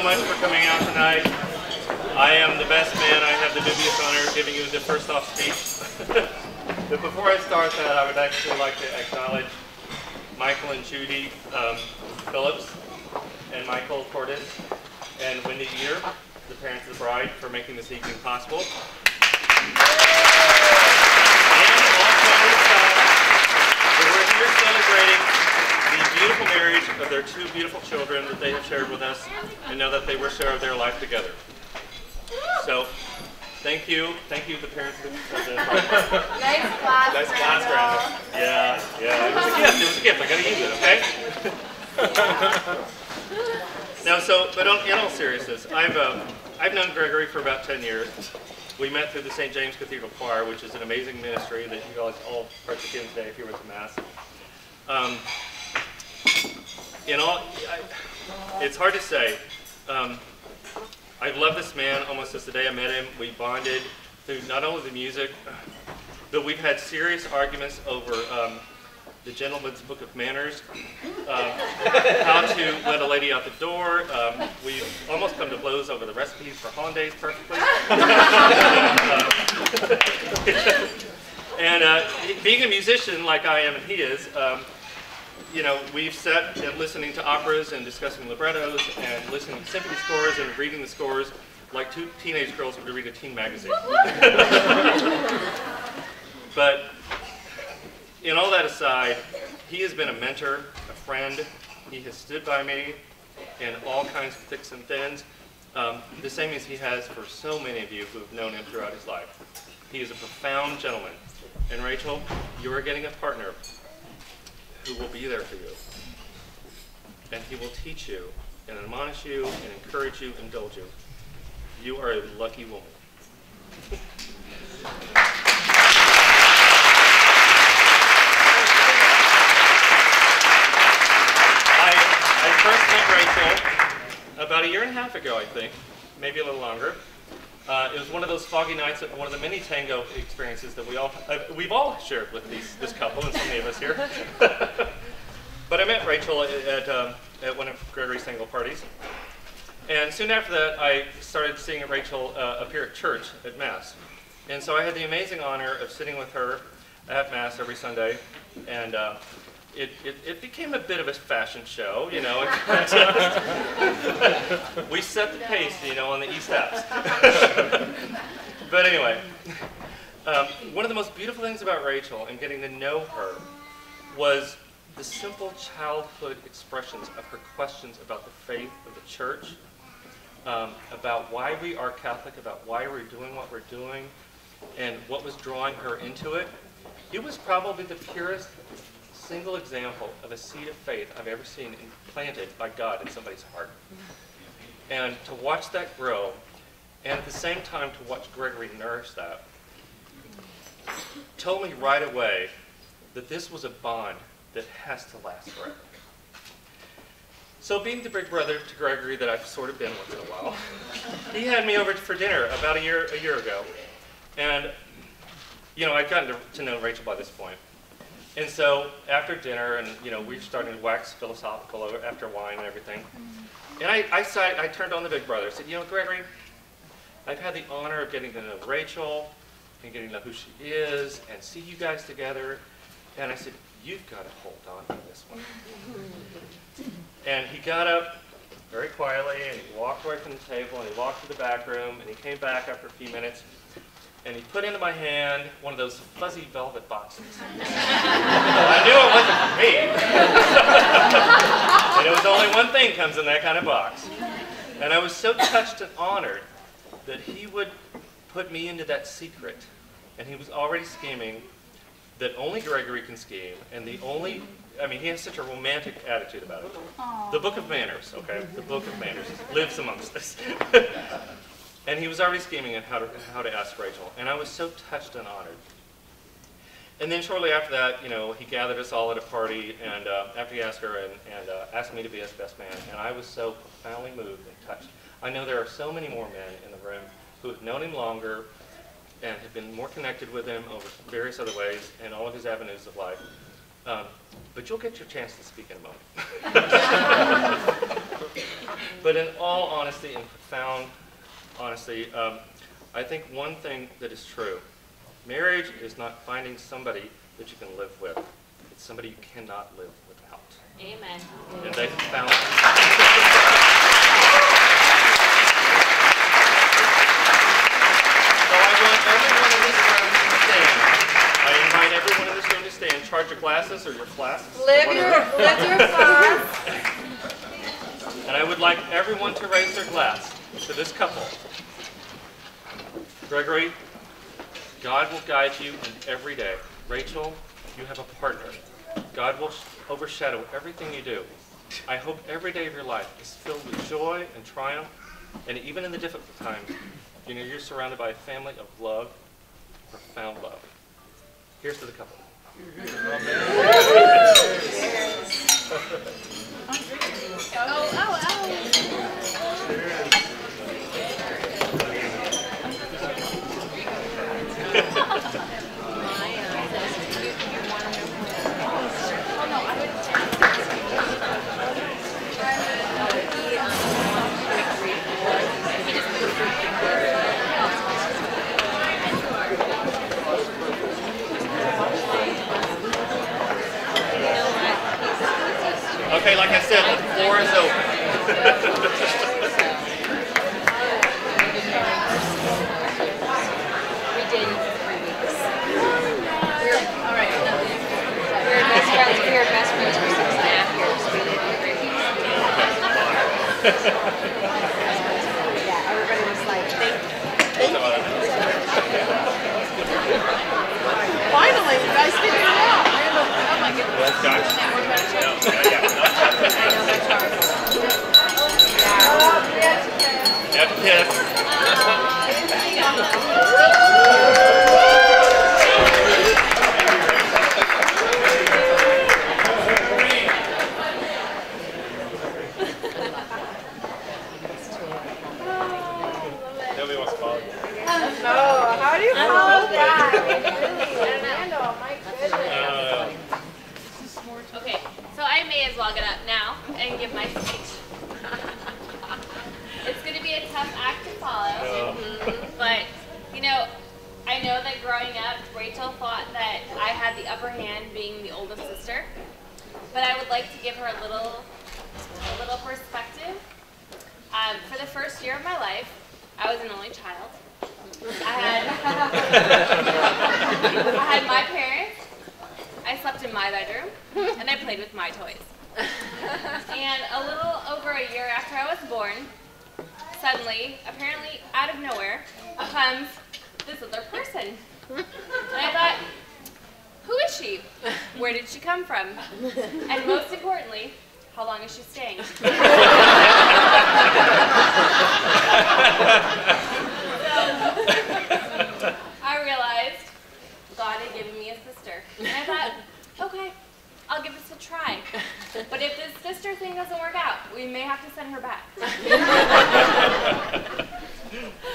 much for coming out tonight. I am the best man. I have the dubious honor of giving you the first off speech. But before I start that, I would actually like to acknowledge Michael and Judy Phillips and Michael Cordes and Wendy Geer, the parents of the bride, for making this evening possible. And also, we're here celebrating the beautiful marriage of their two beautiful children that they have shared with us, and know that they will share their life together. So, thank you, the parents of the bride. Nice class, Nice class, Randall. Yeah, it was a gift, I gotta use it, okay? Now, but in all seriousness, I've known Gregory for about 10 years. We met through the St. James Cathedral Choir, which is an amazing ministry that you guys all partake in today if you went to Mass. It's hard to say. I love this man almost since the day I met him. We bonded through not only the music, but we've had serious arguments over the Gentleman's Book of Manners, how to let a lady out the door. We've almost come to blows over the recipes for hollandaise perfectly. And being a musician like I am and he is, you know, we've sat and listening to operas and discussing librettos and listening to symphony scores and reading the scores like two teenage girls would read a teen magazine. But in all that aside, he has been a mentor, a friend. He has stood by me in all kinds of thicks and thins, the same as he has for so many of you who have known him throughout his life. He is a profound gentleman. And Rachel, you are getting a partner who will be there for you. And he will teach you and admonish you and encourage you and indulge you. You are a lucky woman. I first met Rachel about a year and a half ago, I think, maybe a little longer. It was one of those foggy nights at one of the many tango experiences that we've all shared with this couple and so many of us here. But I met Rachel at one of Gregory's tango parties. And soon after that, I started seeing Rachel appear at church at Mass. And so I had the amazing honor of sitting with her at Mass every Sunday. And it became a bit of a fashion show, you know. We set the pace, you know, on the East Apps. But anyway, one of the most beautiful things about Rachel and getting to know her was the simple childhood expressions of her questions about the faith of the church, about why we are Catholic, about why we're doing what we're doing, and what was drawing her into it. It was probably the purest single example of a seed of faith I've ever seen planted by God in somebody's heart. And to watch that grow, and at the same time to watch Gregory nourish that, told me right away that this was a bond that has to last forever. So being the big brother to Gregory that I've sort of been once in a while, he had me over for dinner about a year ago. And, you know, I'd gotten to know Rachel by this point. And so after dinner, and you know, we were starting to wax philosophical after wine and everything. And I turned on the big brother. I said, you know, Gregory, I've had the honor of getting to know Rachel and getting to know who she is and see you guys together. And I said, you've got to hold on to this one. And he got up very quietly and he walked away from the table and he walked to the back room and he came back after a few minutes. And he put into my hand one of those fuzzy velvet boxes. I knew it wasn't for me. And it was only one thing comes in that kind of box. And I was so touched and honored that he would put me into that secret. And he was already scheming that only Gregory can scheme. And the only, I mean, he has such a romantic attitude about it. Aww. The Book of Manners, okay? The Book of Manners lives amongst us. And he was already scheming on how to ask Rachel. And I was so touched and honored. And then shortly after that, you know, he gathered us all at a party, and after he asked her, and asked me to be his best man. And I was so profoundly moved and touched. I know there are so many more men in the room who have known him longer and have been more connected with him over various other ways in all of his avenues of life. But you'll get your chance to speak in a moment. But in all honesty and profound honesty, I think one thing that is true, marriage is not finding somebody that you can live with. It's somebody you cannot live without. Amen. And they found So I want everyone in this room to stand. I invite everyone in this room to stand. Charge your glasses or your flasks. Live your flask. And I would like everyone to raise their glass to this couple. Gregory, God will guide you in every day. Rachel, you have a partner. God will overshadow everything you do. I hope every day of your life is filled with joy and triumph, and even in the difficult times, you know you're surrounded by a family of love, profound love. Here's to the couple. Okay, like I said, the floor is open. We did 3 weeks. All right. We were best friends for 6.5 years. We did 3 weeks. Yeah, everybody was like, thank you. Finally, you guys figured it out. Oh my goodness. You have to kiss. Nobody wants to follow. No, how do you follow that? Really, Orlando, my goodness. Okay, so I may as well get up now and give my speech. It's going to be a tough act to follow, but, you know, I know that growing up, Rachel thought that I had the upper hand being the oldest sister, but I would like to give her a little perspective. For the first year of my life, I was an only child. I had my parents, I slept in my bedroom, and I played with my toys. And a little over a year after I was born, suddenly, apparently out of nowhere, comes this other person. And I thought, who is she? Where did she come from? And most importantly, how long is she staying? So, I realized God had given me a sister. And I thought, okay, I'll give this a try. But if this sister thing doesn't work out, we may have to send her back.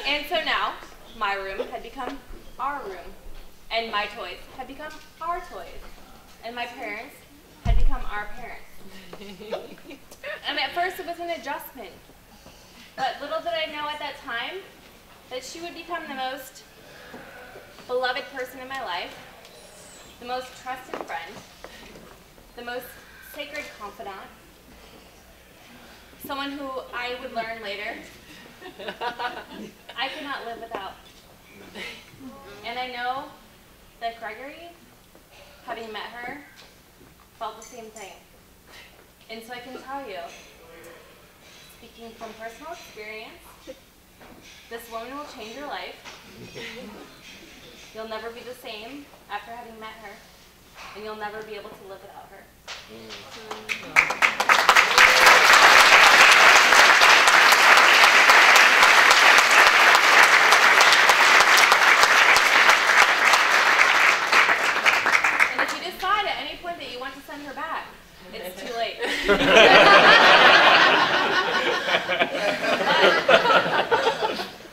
And so now, my room had become our room. And my toys had become our toys. And my parents had become our parents. And at first it was an adjustment. But little did I know at that time that she would become the most beloved person in my life, the most trusted friend, the most sacred confidant, someone who I would learn later I could not live without. And I know that Gregory, having met her, felt the same thing. And so I can tell you, speaking from personal experience, this woman will change your life. You'll never be the same after having met her, and you'll never be able to live without her. And if you decide at any point that you want to send her back, it's too late.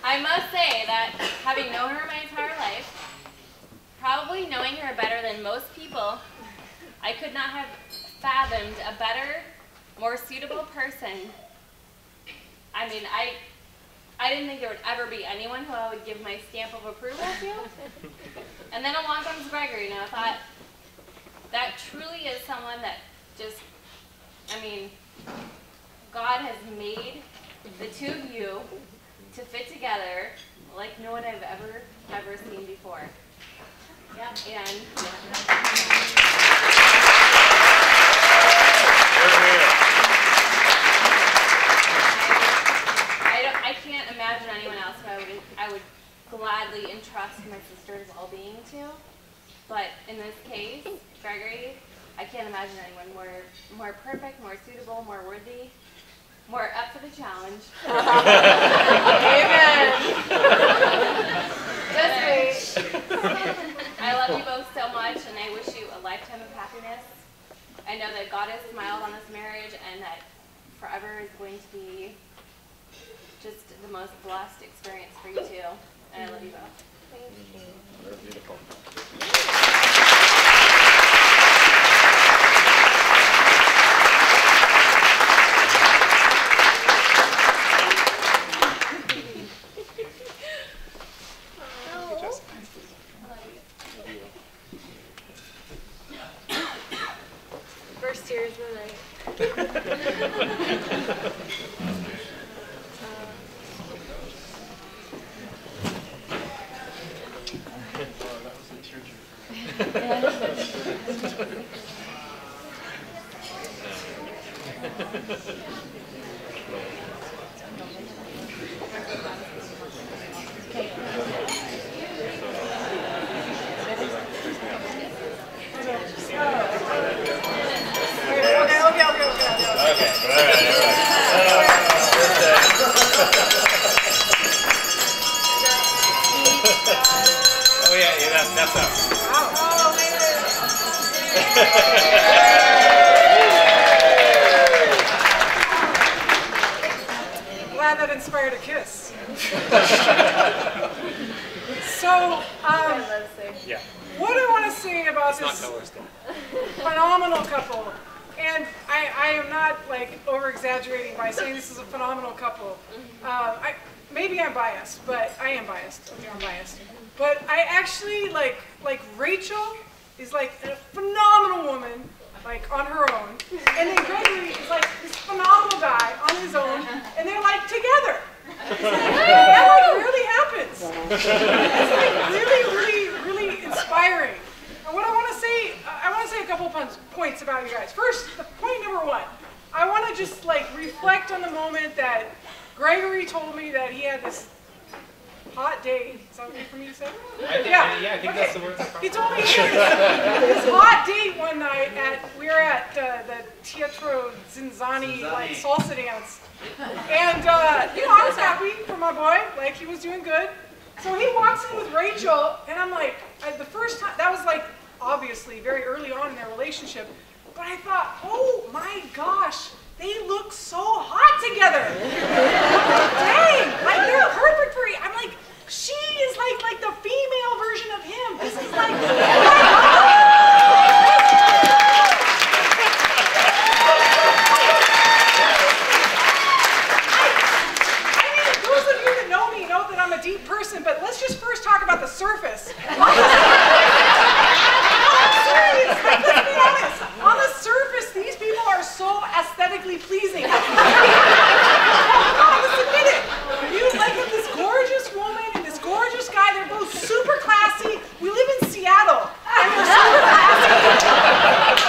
I must say that having known her my entire life, probably knowing her better than most people, I I could not have fathomed a better, more suitable person. I mean, I didn't think there would ever be anyone who I would give my stamp of approval to. And then along comes Gregory, and I thought, that truly is someone that just, I mean, God has made the two of you to fit together like no one I've ever seen before. Yeah, and I can't imagine anyone else who I would gladly entrust my sister's well-being to. But in this case, Gregory, I can't imagine anyone more perfect, more suitable, more worthy, more up for the challenge. Amen. Just wait. I love you both so much, and I wish you a lifetime of happiness. I know that God has smiled on this marriage, and that forever is going to be just the most blessed experience for you two. And I love you both. Thank you. They're beautiful. First tears of the night. Oh yeah, that's us. Glad that inspired a kiss. So, Yeah. what I want to say about this phenomenal couple, and I am not like over-exaggerating by saying this is a phenomenal couple. Maybe I'm biased, but I am biased. Okay, I'm biased. But I actually like Rachel is like a phenomenal woman, like on her own, and then Gregory is like this phenomenal guy on his own, and they're like together. That like really happens. It's like really inspiring. And what I want to say a couple of points about you guys. First, point number one, I want to just like reflect on the moment that Gregory told me that he had this hot date. Is that okay for me to say? I think that's the word. He told me he had this hot date one night we were at the Teatro Zinzani like salsa dance. And I was happy for my boy, like he was doing good. So he walks in with Rachel, and I'm like, the first time, that was like obviously very early on in their relationship, but I thought, oh my gosh, they look so hot together. Dang, like they're perfect for you. I'm like, she is like the female version of him. This is like, oh my God. I mean, those of you that know me know that I'm a deep person, but let's just first talk about the surface. I'm serious, like, let's be honest. On the surface, these people are so aesthetically pleasing. Let's admit it. You like have this gorgeous woman and this gorgeous guy. They're both super classy. We live in Seattle, and they're super classy.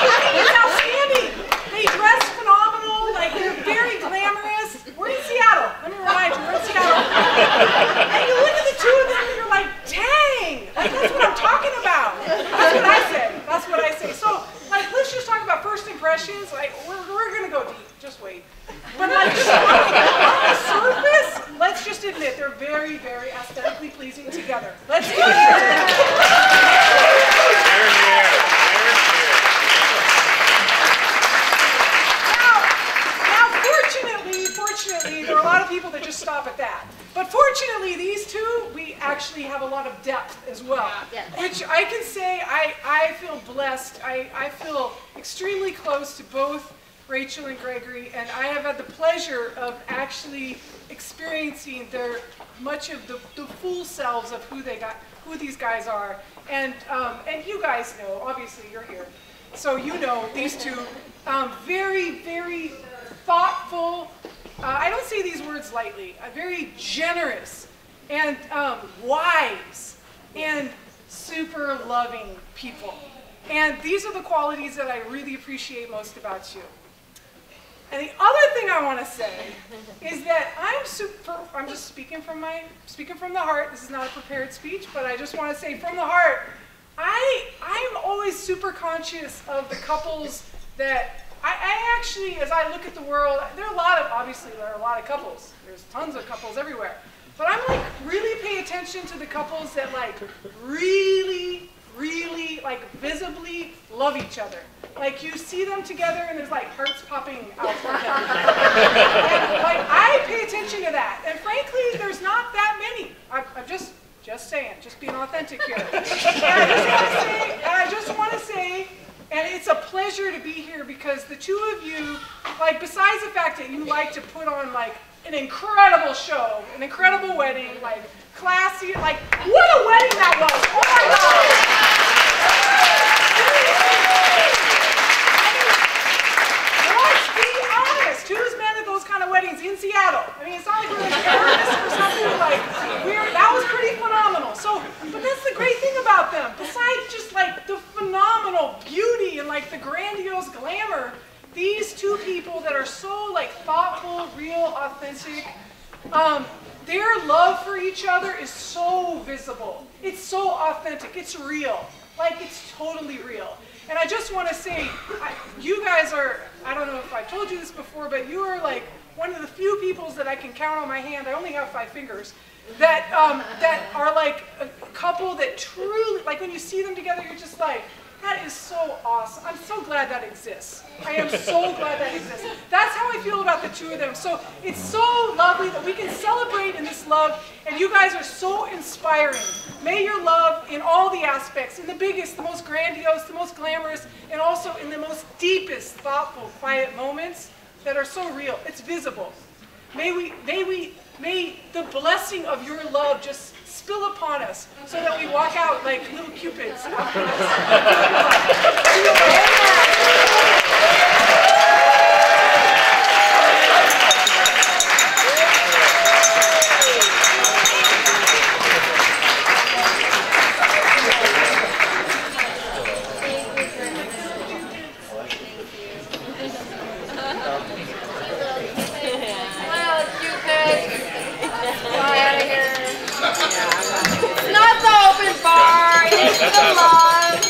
I mean, it's outstanding. They dress phenomenal. Like they're very glamorous. We're in Seattle. Let me remind you, we're in Seattle. And you look at the two of them, and you're like, dang. Like that's what I'm talking about. That's what I say. That's what I say. So, like, let's just talk about first impressions. Like, we're gonna go deep. Just wait. But like, just on the surface, let's just admit they're very, very aesthetically pleasing together. Let's do it. Now, fortunately, there are a lot of people that just stop at that. But fortunately, fortunately, these two, we actually have a lot of depth as well. Yes. Which I can say I feel blessed. I feel extremely close to both Rachel and Gregory, and I have had the pleasure of actually experiencing much of the full selves of who these guys are. And you guys know, obviously you're here, so you know these two very, very thoughtful, I don't say these words lightly, very generous and wise and super loving people. And these are the qualities that I really appreciate most about you. And the other thing I want to say is that I'm just speaking from the heart. This is not a prepared speech, but I just want to say from the heart, I'm always super conscious of the couples that I actually, as I look at the world, obviously there are a lot of couples. There's tons of couples everywhere. But I'm like really pay attention to the couples that like really, really like visibly love each other. Like you see them together and there's like hearts popping out from them. And like I pay attention to that. And frankly, there's not that many. I'm just saying, just being authentic here. And I just want to say, and it's a pleasure to be here because the two of you, like besides the fact that you like to put on like an incredible show, an incredible wedding, like classy, like what a wedding that was! Oh my God! Let's be honest. Who's been at those kind of weddings in Seattle? I mean, it's not like we're like Paris or something like weird. That was pretty phenomenal. So, but that's the great thing about them. Besides just like the phenomenal beauty and like the grandiose glamour, these two people that are so like thoughtful, real, authentic, their love for each other is so visible. It's so authentic. It's real. Like it's totally real. And I just want to say, you guys are, I don't know if I've told you this before, but you are like one of the few peoples that I can count on my hand. I only have 5 fingers. That are like a couple that truly, like when you see them together, you're just like, that is so awesome. I'm so glad that exists. I am so glad that exists. That's how I feel about the two of them. So it's so lovely that we can celebrate in this love, and you guys are so inspiring. May your love in all the aspects, in the biggest, the most grandiose, the most glamorous, and also in the most deepest, thoughtful, quiet moments that are so real. It's visible. May the blessing of your love just spill upon us so that we walk out like little cupids after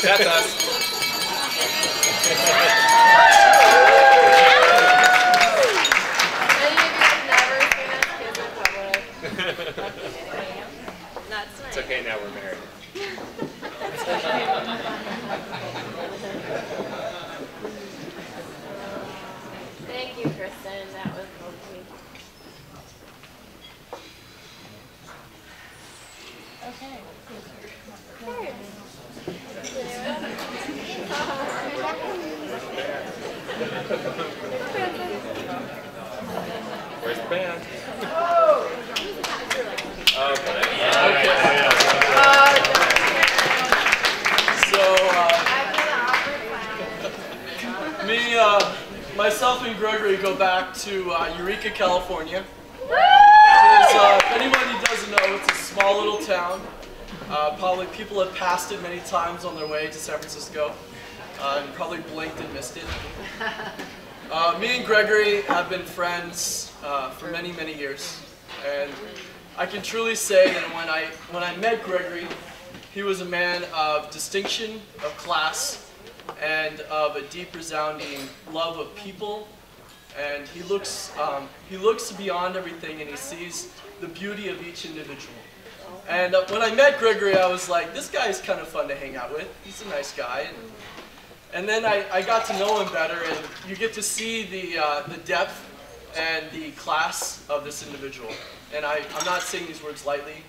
That's us. It's okay, now we're married. Thank you, Kristen. That was lovely. Okay. Where's the band? Myself and Gregory go back to Eureka, California. If anybody doesn't know, it's a small little town. Probably people have passed it many times on their way to San Francisco, and probably blinked and missed it. Me and Gregory have been friends for many, many years, and I can truly say that when I met Gregory, he was a man of distinction, of class, and of a deep, resounding love of people. And he looks beyond everything, and he sees the beauty of each individual. And when I met Gregory, I was like, this guy is kind of fun to hang out with. He's a nice guy. And then I got to know him better, and you get to see the depth and the class of this individual. and I'm not saying these words lightly.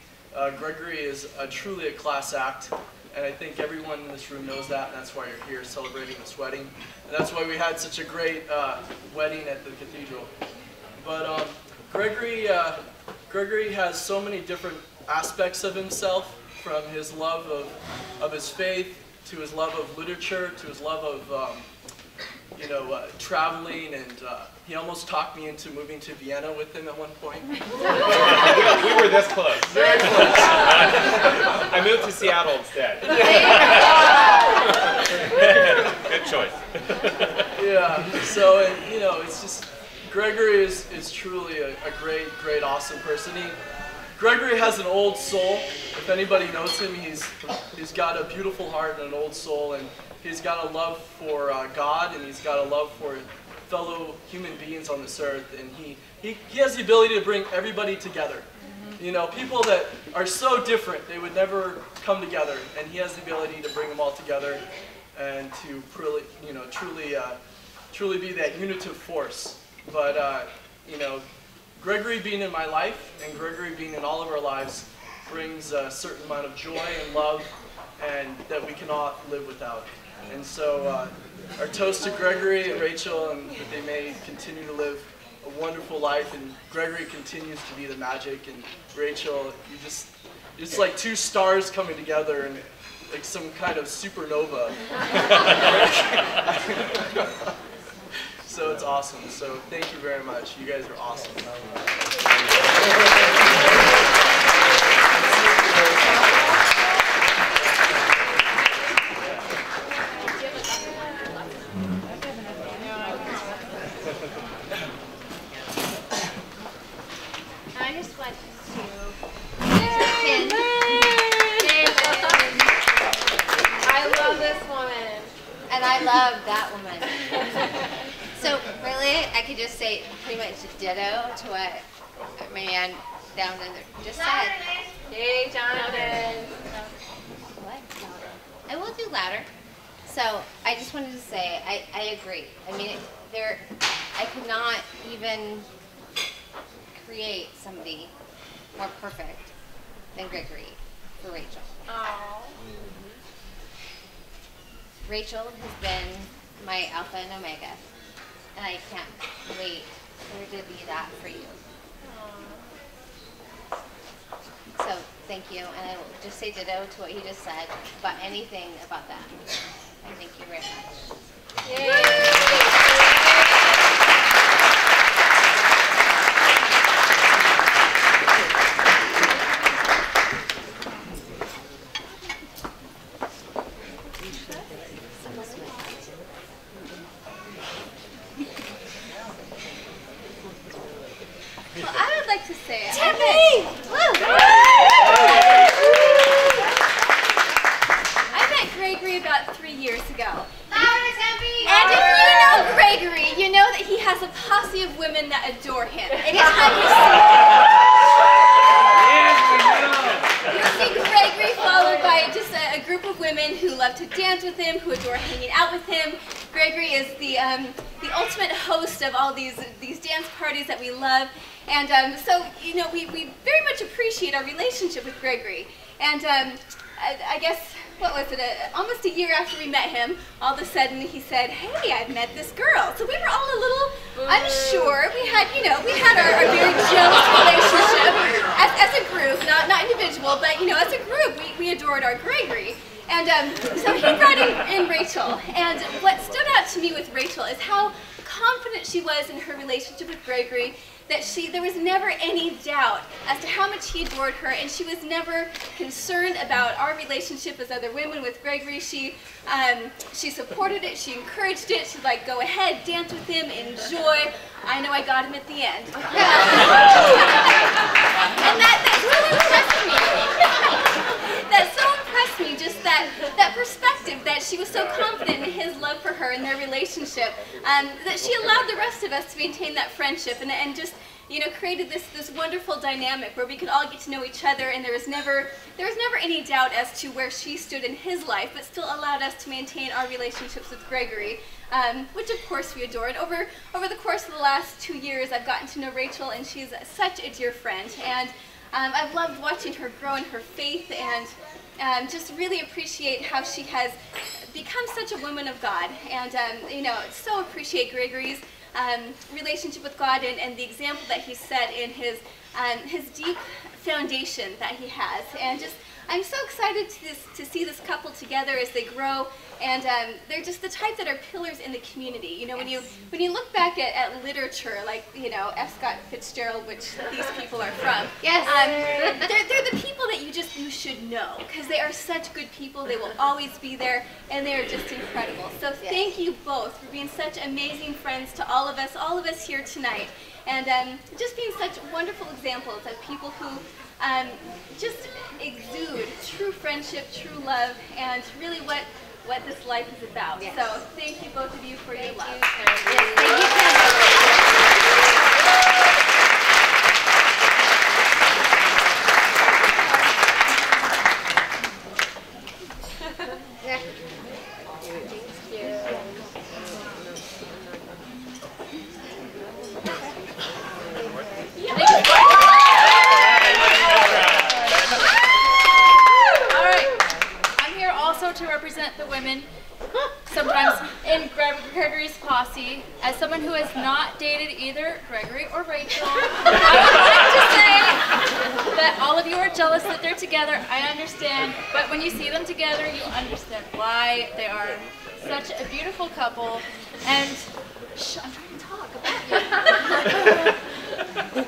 Gregory is truly a class act, and I think everyone in this room knows that, and that's why you're here celebrating this wedding. And that's why we had such a great wedding at the cathedral. But Gregory has so many different aspects of himself, from his love of his faith, to his love of literature, to his love of traveling, and he almost talked me into moving to Vienna with him at one point. We were this close. Very close. I moved to Seattle instead. Good choice. Yeah. So, and, it's just Gregory is truly a great, awesome person. Gregory has an old soul. If anybody knows him, he's got a beautiful heart and an old soul, and he's got a love for God, and he's got a love for fellow human beings on this earth, and he has the ability to bring everybody together. People that are so different, they would never come together, and he has the ability to bring them all together, and to truly be that unitive force. But Gregory being in my life, and Gregory being in all of our lives, brings a certain amount of joy and love, and that we cannot live without. And so our toast to Gregory and Rachel, and that they may continue to live a wonderful life, and Gregory continues to be the magic, and Rachel, it's like two stars coming together, and like some kind of supernova. So it's awesome. So thank you very much. You guys are awesome. I just want to I love this woman. And I love that woman. So really, I could just say pretty much ditto to what my man down there just said. Hey, Jonathan. What? I will do louder. So I just wanted to say, I agree. I mean, I could not even create somebody more perfect than Gregory for Rachel. Oh. Rachel has been my alpha and omega, and I can't wait for her to be that for you. So thank you, and I will just say ditto to what he just said about anything about that. And thank you very much. Yay. Well, I would like to say I met Gregory about 3 years ago. And if you know Gregory, you know that he has a posse of women that adore him. Anytime you see Gregory followed by just a group of women who love to dance with him, who adore hanging out with him. Gregory is the ultimate host of all these dance parties that we love. And so, we very much appreciate our relationship with Gregory. And I guess, what was it, almost a year after we met him, all of a sudden he said, hey, I've met this girl. So we were all a little unsure. We had our very jealous relationship as a group, not individual, but, as a group, we adored our Gregory. And so he brought in Rachel. And what stood out to me with Rachel is how confident she was in her relationship with Gregory, that there was never any doubt as to how much he adored her, and she was never concerned about our relationship as other women with Gregory. She supported it, she encouraged it, she'd like, go ahead, dance with him, enjoy. I know I got him at the end. And that really impressed me. That so impressed me, just that perspective, that she was so confident in his love for her and their relationship, that she allowed the rest of us to maintain that friendship and just created this wonderful dynamic where we could all get to know each other, and there was never any doubt as to where she stood in his life, but still allowed us to maintain our relationships with Gregory. which of course we adore. And over the course of the last 2 years, I've gotten to know Rachel, and she's such a dear friend. And I've loved watching her grow in her faith, and just really appreciate how she has become such a woman of God. And you know, so appreciate Gregory's relationship with God and the example that he set in his deep foundation that he has. And just, I'm so excited to see this couple together as they grow, and they're just the type that are pillars in the community. You know, when you look back at literature, like, you know, F. Scott Fitzgerald, which these people are from, Yes. they're the people that you should know, because they are such good people. They will always be there, and they are just incredible. So thank you both for being such amazing friends to all of us here tonight, and just being such wonderful examples of people who just exude true friendship, true love, and really what this life is about. Yes. So thank you both of you for your love. Yes, thank you, To represent the women, sometimes in Gregory's posse. As someone who has not dated either Gregory or Rachel, I would like to say that all of you are jealous that they're together. I understand, but when you see them together, you understand why they are such a beautiful couple. And I'm trying to talk about you.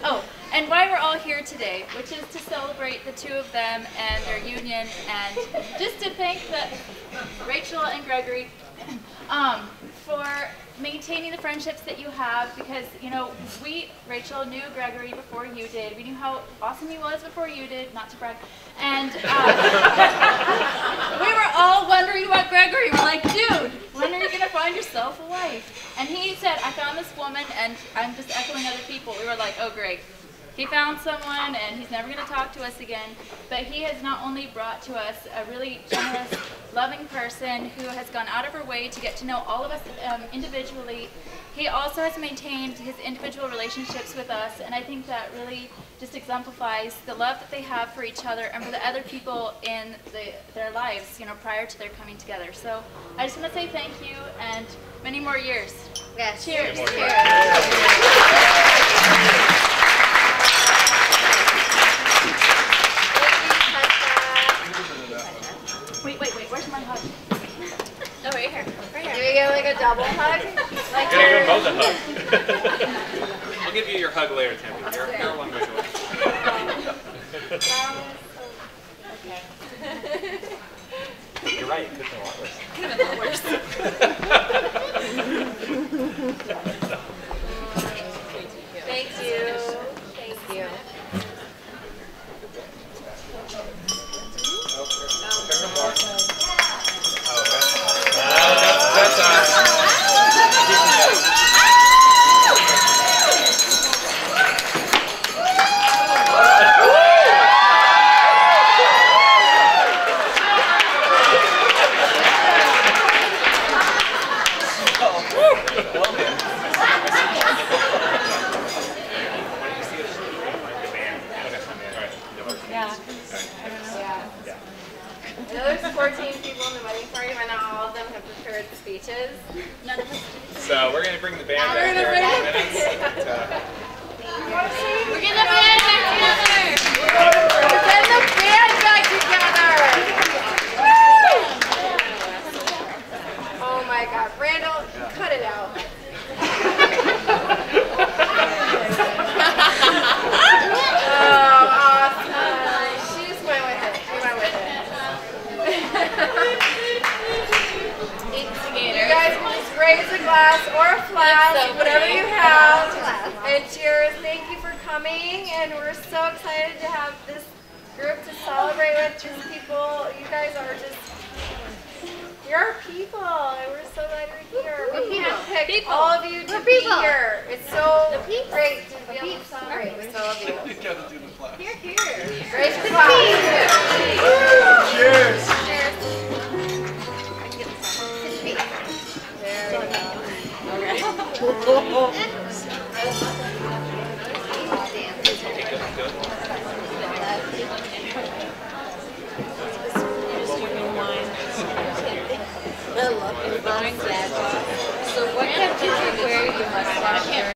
Oh, and why we're all here today, which is to celebrate the two of them and their union, and just to thank Rachel and Gregory for maintaining the friendships that you have, because, you know, Rachel, knew Gregory before you did. We knew how awesome he was before you did, not to brag. And we were all wondering about Gregory. We're like, dude, when are you going to find yourself a wife? And he said, I found this woman, and I'm just echoing other people. We were like, oh, great. He found someone, and he's never going to talk to us again. But he has not only brought to us a really generous, loving person who has gone out of her way to get to know all of us individually. He also has maintained his individual relationships with us, and I think that really just exemplifies the love that they have for each other and for the other people in their lives, you know, prior to their coming together. So I just want to say thank you, and many more years. Yes. Cheers. Cheers. Wait, where's my hug? Oh, right here. Do we get like a double hug? Like Gonna give both a hug. I'll give you your hug later, Tammy. You're one way away. You're right, it could have been a lot worse. Could have been a lot worse. Thank you. Thank you. That's us. I know there's 14 people in the wedding party, but not all of them have prepared speeches. None of us. So we're going to bring the band back here in a few minutes. We're getting the band back together. We're getting the band back together! Woo! Oh my god. Randall, cut it out. Oh, awesome. She just went with it. She went with it. You guys can just raise a glass or a flask, whatever you have. And cheers. Thank you for coming. And we're so excited to have this group to celebrate with. Just people, you guys are just, you're our people. And we're so glad you're here. We handpicked all of you to be here. It's so great to be able to celebrate with all of you. You gotta do the clap. Here, here. Raise your glass. Cheers. Cheers. So what kept you from wearing your mustache?